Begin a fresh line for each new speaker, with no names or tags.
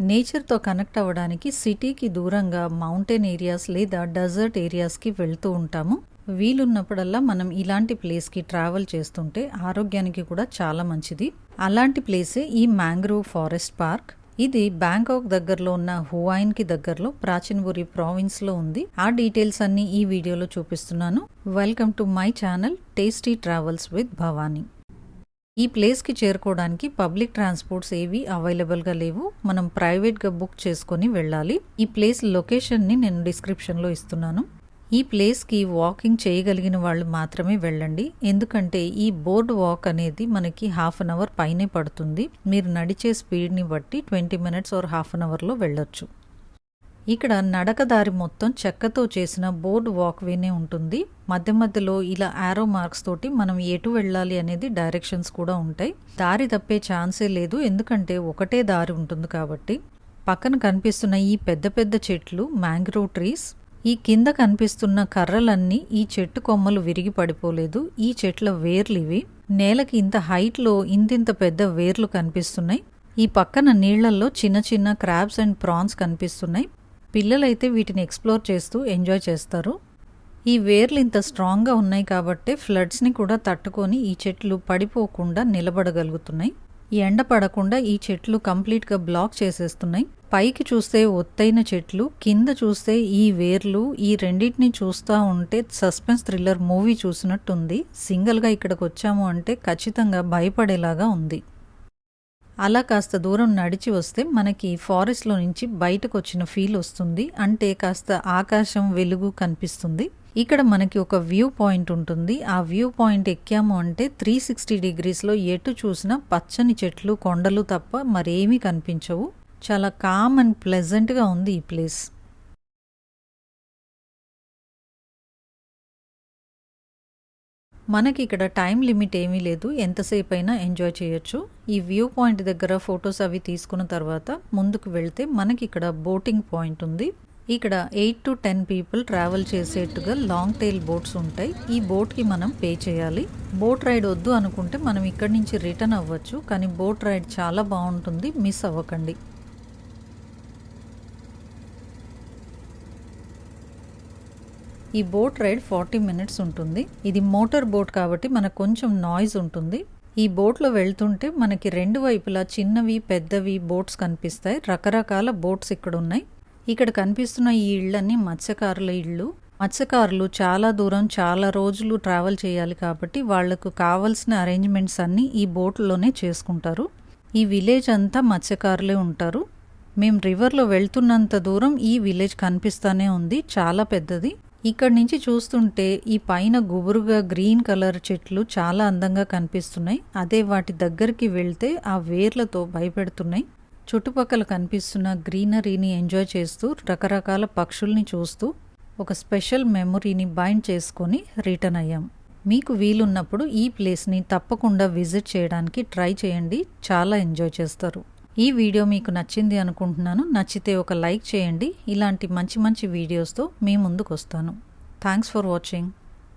నేచర్తో connect అవ్వడానికి సిటీకి దూరంగా మౌంటైన్ ఏరియాస్ లేదా డెజర్ట్ ఏరియాస్కి వెళ్తూ ఉంటాము. వీలున్నప్పుడల్లా మనం ఇలాంటి ప్లేస్కి ట్రావెల్ చేస్తుంటే ఆరోగ్యానికి కూడా చాలా మంచిది. అలాంటి ప్లేసే ఈ మ్యాంగ్రోవ్ ఫారెస్ట్ పార్క్. ఇది బ్యాంకాక్ దగ్గరలో ఉన్న హువాయిన్కి దగ్గరలో ప్రాచీన్బురి ప్రావిన్స్లో ఉంది. ఆ డీటెయిల్స్ అన్ని ఈ వీడియోలో చూపిస్తున్నాను. Welcome to my channel tasty travels with Bhavani. ఈ ప్లేస్కి చేరుకోవడానికి పబ్లిక్ ట్రాన్స్పోర్ట్స్ ఏవి అవైలబుల్గా లేవు. మనం ప్రైవేట్గా బుక్ చేసుకొని వెళ్ళాలి. ఈ ప్లేస్ లొకేషన్ని నేను డిస్క్రిప్షన్లో ఇస్తున్నాను. ఈ ప్లేస్కి వాకింగ్ చేయగలిగిన వాళ్ళు మాత్రమే వెళ్ళండి. ఎందుకంటే ఈ బోర్డ్ వాక్ అనేది మనకి హాఫ్ అన్ అవర్ పైనే పడుతుంది. మీరు నడిచే స్పీడ్ని బట్టి 20 minutes or హాఫ్ అన్ అవర్లో వెళ్ళొచ్చు. ఇక్కడ నడకదారి మొత్తం చెక్కతో చేసిన బోర్డ్ వాక్వేనే ఉంటుంది. మధ్య మధ్యలో ఇలా యారో మార్క్స్ తోటి మనం ఎటు వెళ్ళాలి అనేది డైరెక్షన్స్ కూడా ఉంటాయి. దారి తప్పే ఛాన్సే లేదు, ఎందుకంటే ఒకటే దారి ఉంటుంది కాబట్టి. పక్కన కనిపిస్తున్న ఈ పెద్ద పెద్ద చెట్లు మ్యాంగ్రోవ్ ట్రీస్. ఈ కింద కనిపిస్తున్న కర్రలన్నీ ఈ చెట్టు కొమ్మలు విరిగి పడిపోలేదు. ఈ చెట్ల వేర్లు ఇవి. నేలకి ఇంత హైట్లో ఇంతింత పెద్ద వేర్లు కనిపిస్తున్నాయి. ఈ పక్కన నీళ్లలో చిన్న చిన్న క్రాబ్స్ అండ్ ప్రాన్స్ కనిపిస్తున్నాయి. పిల్లలైతే వీటిని ఎక్స్ప్లోర్ చేస్తూ ఎంజాయ్ చేస్తారు. ఈ వేర్లు ఇంత స్ట్రాంగ్గా ఉన్నాయి కాబట్టి ఫ్లడ్స్ని కూడా తట్టుకొని ఈ చెట్లు పడిపోకుండా నిలబడగలుగుతున్నాయి. ఈ ఎండ పడకుండా ఈ చెట్లు కంప్లీట్గా బ్లాక్ చేసేస్తున్నాయి. పైకి చూస్తే ఒత్తైన చెట్లు, కింద చూస్తే ఈ వేర్లు. ఈ రెండింటిని చూస్తూ ఉంటే సస్పెన్స్ థ్రిల్లర్ మూవీ చూసినట్టుంది. సింగిల్గా ఇక్కడికి వచ్చాము అంటే ఖచ్చితంగా భయపడేలాగా ఉంది. అలా కాస్త దూరం నడిచి వస్తే మనకి ఫారెస్ట్లో నుంచి బయటకు వచ్చిన ఫీల్ వస్తుంది. అంటే కాస్త ఆకాశం వెలుగు కనిపిస్తుంది. ఇక్కడ మనకి ఒక వ్యూ పాయింట్ ఉంటుంది. ఆ వ్యూ పాయింట్ ఎక్కాము అంటే 360 degreesలో ఎటు చూసినా పచ్చని చెట్లు, కొండలు తప్ప మరేమీ కనిపించవు. చాలా కామ్ అండ్ ప్లెజెంట్గా ఉంది ఈ ప్లేస్. మనకి ఇక్కడ టైం లిమిట్ ఏమీ లేదు, ఎంతసేపు అయినా ఎంజాయ్ చేయొచ్చు. ఈ వ్యూ పాయింట్ దగ్గర ఫొటోస్ అవి తీసుకున్న తర్వాత ముందుకు వెళ్తే మనకి ఇక్కడ బోటింగ్ పాయింట్ ఉంది. ఇక్కడ 8 to 10 people ట్రావెల్ చేసేట్టుగా లాంగ్ టైల్ బోట్స్ ఉంటాయి. ఈ బోట్కి మనం పే చేయాలి. బోట్ రైడ్ వద్దు అనుకుంటే మనం ఇక్కడి నుంచి రిటర్న్ అవ్వచ్చు. కానీ బోట్ రైడ్ చాలా బాగుంటుంది, మిస్ అవ్వకండి. ఈ బోట్ రైడ్ 40 minutes ఉంటుంది. ఇది మోటార్ బోట్ కాబట్టి మనకు కొంచెం నాయిస్ ఉంటుంది. ఈ బోట్లో వెళ్తుంటే మనకి రెండు వైపులా చిన్నవి పెద్దవి బోట్స్ కనిపిస్తాయి. రకరకాల బోట్స్ ఇక్కడ ఉన్నాయి. ఇక్కడ కనిపిస్తున్న ఈ ఇళ్ళన్నీ మత్స్యకారుల ఇళ్ళు. మత్స్యకారులు చాలా దూరం చాలా రోజులు ట్రావెల్ చేయాలి కాబట్టి వాళ్లకు కావాల్సిన అరేంజ్మెంట్స్ అన్నీ ఈ బోట్లోనే చేసుకుంటారు. ఈ విలేజ్ అంతా మత్స్యకారులే ఉంటారు. మేము రివర్లో వెళ్తున్నంత దూరం ఈ విలేజ్ కనిపిస్తానే ఉంది, చాలా పెద్దది. ఇక్కడ నుంచి చూస్తుంటే ఈ పైన గుబురుగా గ్రీన్ కలర్ చెట్లు చాలా అందంగా కనిపిస్తున్నాయి. అదే వాటి దగ్గరికి వెళ్తే ఆ వేర్లతో భయపెడుతున్నాయి. చుట్టుపక్కల కనిపిస్తున్న గ్రీనరీని ఎంజాయ్ చేస్తూ రకరకాల పక్షుల్ని చూస్తూ ఒక స్పెషల్ మెమొరీని బైండ్ చేసుకొని రిటర్న్ అయ్యాం. మీకు వీలున్నప్పుడు ఈ ప్లేస్ని తప్పకుండా విజిట్ చేయడానికి ట్రై చేయండి, చాలా ఎంజాయ్ చేస్తారు. ఈ వీడియో మీకు నచ్చింది అనుకుంటున్నాను. నచ్చితే ఒక లైక్ చేయండి. ఇలాంటి మంచి మంచి వీడియోస్తో మీ ముందుకు వస్తాను. Thanks for watching.